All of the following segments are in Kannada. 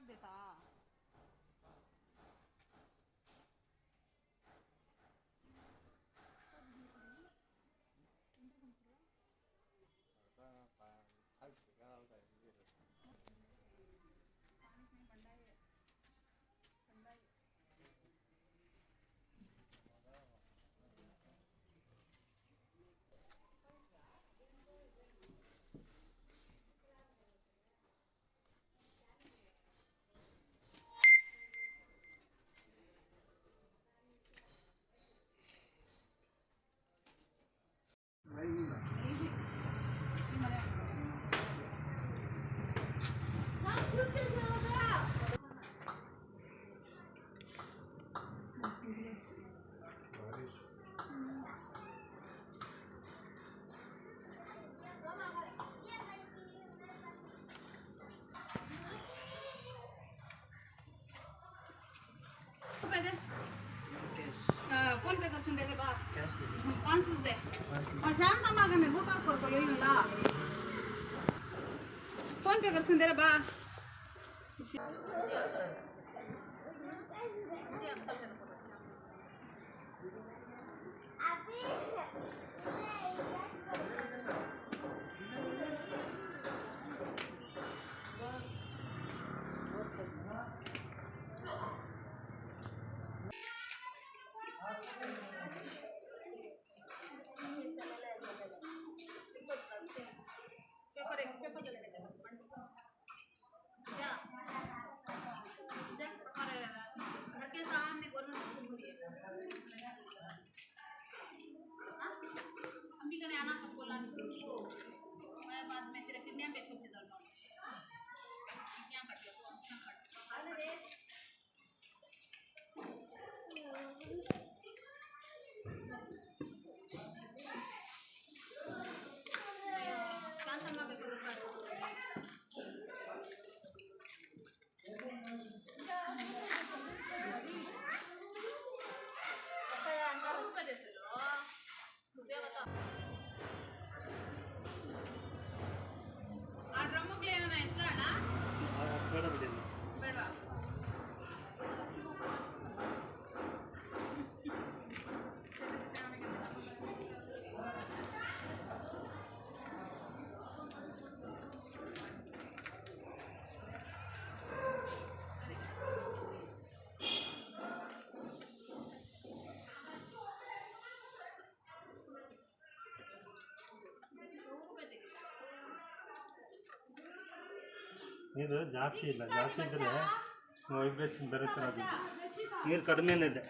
देता फोन पे कर दे बा 500 दे और शाम का मांगे मैं भूखा कर ले ला फोन पे कर दे बा ನೀರು ಜಾಸ್ತಿ ಇಲ್ಲ, ಜಾಸ್ತಿ ಇದ್ದರೆ ವೈಬ್ರೇಷನ್ ಬರುತ್ತೆ. ಅದು ನೀರು ಕಡಿಮೆನೇ ಇದೆ.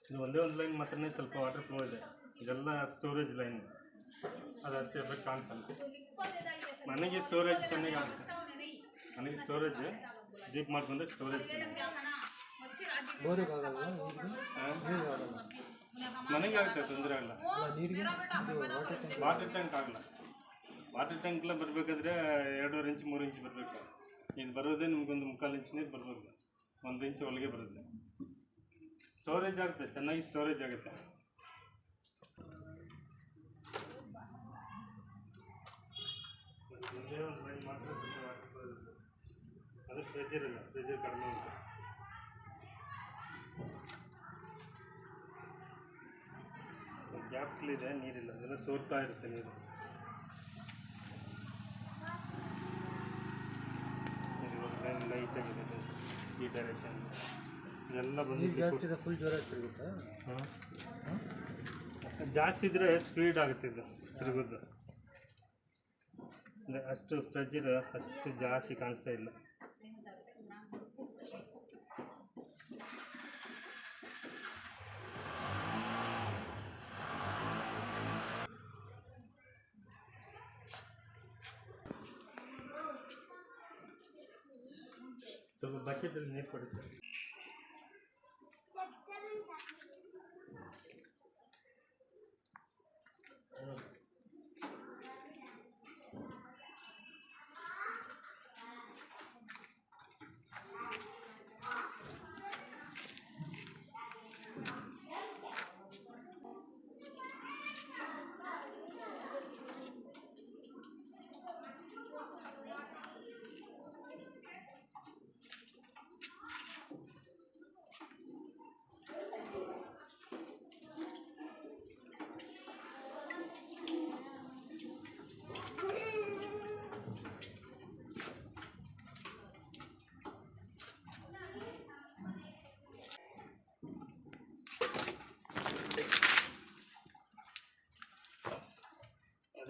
ಇದು ಒಂದೇ ಒಂದು ಲೈನ್ ಮಾತ್ರನೇ ಸ್ವಲ್ಪ ವಾಟರ್ ಫ್ಲೋ ಇದೆ. ಇದೆಲ್ಲ ಸ್ಟೋರೇಜ್ ಲೈನ್, ಅದಷ್ಟೇ ಎಫೆಕ್ಟ್ ಕಾಣಿಸುತ್ತೆ. ನನಗೆ ಸ್ಟೋರೇಜ್ ಚೆನ್ನಾಗಿ ಆಗುತ್ತೆ. ನನಗೆ ಸ್ಟೋರೇಜ್ ಡೀಪ್ ಮಾಡ್ಕೊಂಡ್ರೆ ಸ್ಟೋರೇಜ್ ನನಗೆ ಆಗುತ್ತೆ, ತೊಂದರೆ ಆಗಲ್ಲ. ವಾಟರ್ ಟ್ಯಾಂಕ್ ಆಗಲ್ಲ. ವಾಟರ್ ಟ್ಯಾಂಕ್ಲ ಬರಬೇಕಾದ್ರೆ 2.5 ಇಂಚ್ 3 ಇಂಚ್ ಬರಬೇಕು. ಇದು ಬರೋದೇ ನಿಮ್ಗೊಂದು 3/4 ಇಂಚ್ ನೀರು ಬರಬೇಕು. 1 ಇಂಚ್ ಒಳಗೆ ಬರುತ್ತೆ. ಸ್ಟೋರೇಜ್ ಆಗುತ್ತೆ, ಚೆನ್ನಾಗಿ ಸ್ಟೋರೇಜ್ ಆಗುತ್ತೆ. ಒಂದೇ ಒಂದು ಲೈನ್ ಮಾತ್ರ ಅದು ಪ್ರೆಜರ್ ಇಲ್ಲ, ಪ್ರೆಜರ್ ಕಡಿಮೆ ಉಂಟು. ಗ್ಯಾಪ್ಗಳಿದೆ, ನೀರಿಲ್ಲ, ಅದೆಲ್ಲ ಸೋರ್ತಾ ಇರುತ್ತೆ ನೀರು. ಲೈಟ್ ಆಗಿದೆ ಈ ಡೈರೆಕ್ಷನ್. ಇದೆಲ್ಲ ಬಂದು ಫುಲ್ ಜ್ವರ ತಿರುಗುತ್ತಾ? ಜಾಸ್ತಿ ಇದ್ದರೆ ಸ್ಪೀಡ್ ಆಗುತ್ತೆ ಇದು ತಿರುಗೋದು. ಅಷ್ಟು ಪ್ರೆಜರ್ ಅಷ್ಟು ಜಾಸ್ತಿ ಕಾಣಿಸ್ತಾ ಇಲ್ಲ. ಸ್ವಲ್ಪ ಬಕೆಟಲ್ಲಿ ನೀರು ಕೊಡಿ ಸರ್.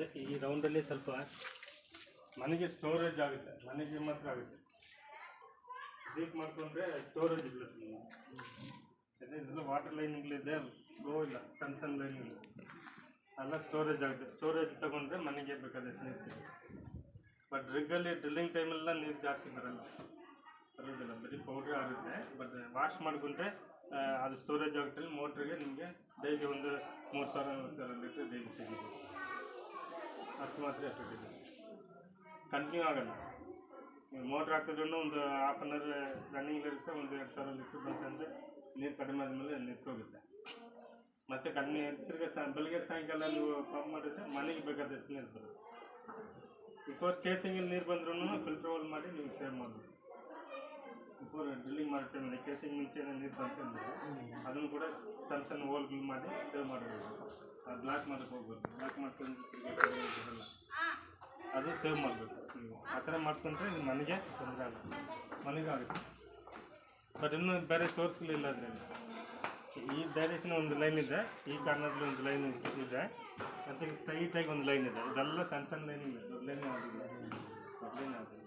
ಅದೇ ಈ ರೌಂಡಲ್ಲಿ ಸ್ವಲ್ಪ ಮನೆಗೆ ಸ್ಟೋರೇಜ್ ಆಗುತ್ತೆ, ಮನೆಗೆ ಮಾತ್ರ ಆಗುತ್ತೆ. ಡೀಪ್ ಮಾಡ್ಕೊಂಡ್ರೆ ಸ್ಟೋರೇಜ್ ಇಲ್ಲ. ಅದೇ ಇದೆಲ್ಲ ವಾಟರ್ ಲೈನ್ಗಳಿದೆ, ಫ್ಲೋ ಇಲ್ಲ, ಸಣ್ಣ ಸಣ್ಣ ಲೈನ್ಗಳು ಎಲ್ಲ ಸ್ಟೋರೇಜ್ ಆಗುತ್ತೆ. ಸ್ಟೋರೇಜ್ ತೊಗೊಂಡ್ರೆ ಮನೆಗೆ ಬೇಕಾದಷ್ಟು ನೀರು ಸಿಗುತ್ತೆ. ಬಟ್ ರಿಗ್ಗಲ್ಲಿ ಡ್ರಿಲ್ಲಿಂಗ್ ಟೈಮೆಲ್ಲ ನೀರು ಜಾಸ್ತಿ ಬರೋದಿಲ್ಲ, ಬರೀ ಪೌಡ್ರ್ ಆಗುತ್ತೆ. ಬಟ್ ವಾಶ್ ಮಾಡಿಕೊಂಡ್ರೆ ಅದು ಸ್ಟೋರೇಜ್ ಆಗುತ್ತೆ. ಮೋಟ್ರಿಗೆ ನಿಮಗೆ ಡೈಲಿ ಒಂದು 3,000-4,000 ಲೀಟ್ರ್ ಡೈಲಿ ಸಿಗುತ್ತೆ. ಅಷ್ಟು ಮಾತ್ರ ಎಫೆಕ್ಟ್ ಇದೆ, ಕಂಟಿನ್ಯೂ ಆಗೋಲ್ಲ. ಮೋಟ್ರ್ ಹಾಕಿದ್ರೂ ಒಂದು ಹಾಫ್ ಆನ್ ಅವರ್ ರನ್ನಿಂಗ್ ಇರುತ್ತೆ, ಒಂದು 2,000 ಲೀಟ್ರ್ ಬಂತಂದರೆ ನೀರು ಕಡಿಮೆ ಆದಮೇಲೆ ನಿಂತ್ಕೋಗುತ್ತೆ. ಮತ್ತು ಕಡಿಮೆ ತಿರ್ಗಿ ಬೆಳಗ್ಗೆ ಸಾಯಂಕಾಲ ನೀವು ಪಂಪ್ ಮಾಡಿದ್ರೆ ಮನೆಗೆ ಬೇಕಾದಷ್ಟು ನೀರು ಬರುತ್ತೆ. ಬಿಫೋರ್ ಕೇಸಿಂಗಲ್ಲಿ ನೀರು ಬಂದ್ರೂ ಫಿಲ್ಟರ್ ಹೋಲ್ ಮಾಡಿ ನೀವು ಸೇವ್ ಮಾಡಬೇಕು. ಬಿಫೋರ್ ಡ್ರಿಲ್ಲಿಂಗ್ ಮಾಡೋ ಟೈಮಲ್ಲಿ ಕೇಸಿಂಗ್ ಮುಂಚೆ ನೀರು ಬಂತಂದರೆ ಅದನ್ನು ಕೂಡ ಸಣ್ಣ ಸಣ್ಣ ಹೋಲ್ಗಳು ಮಾಡಿ ಸೇವ್ ಮಾಡಬೇಕು. ಅದು ಬ್ಲಾಕ್ ಮಾಡೋಕ್ಕೆ ಹೋಗ್ಬೇಕು, ಬ್ಲಾಕ್ ಮಾಡ್ಕೊಂಡು ಬರಲ್ಲ, ಅದು ಸೇವ್ ಮಾಡಬೇಕು. ನೀವು ಆ ಥರ ಮಾಡ್ಕೊಂಡ್ರೆ ಇದು ಮನೆಗೆ ತೊಂದರೆ ಆಗಲ್ಲ, ಮನೆಗೆ ಆಗುತ್ತೆ. ಬಟ್ ಇನ್ನೂ ಬೇರೆ ಸೋರ್ಸ್ಗಳಿಲ್ಲ ಅದರಲ್ಲಿ. ಈ ಡೈರೆಕ್ಷನ್ ಒಂದು ಲೈನ್ ಇದೆ, ಈ ಕಾರ್ನರ್ಲಿ ಒಂದು ಲೈನ್ ಇದೆ, ಮತ್ತು ಸ್ಟ್ರೈಟಾಗಿ ಒಂದು ಲೈನ್ ಇದೆ. ಇದೆಲ್ಲ ಸಣ್ಣ ಸಣ್ಣ ಲೈನ್ ಇದೆ, ದೊಡ್ಡ ಲೈನ್ ಆಗಿಲ್ಲ, ದೊಡ್ಡ ಲೈನ್ ಆಗಿದೆ.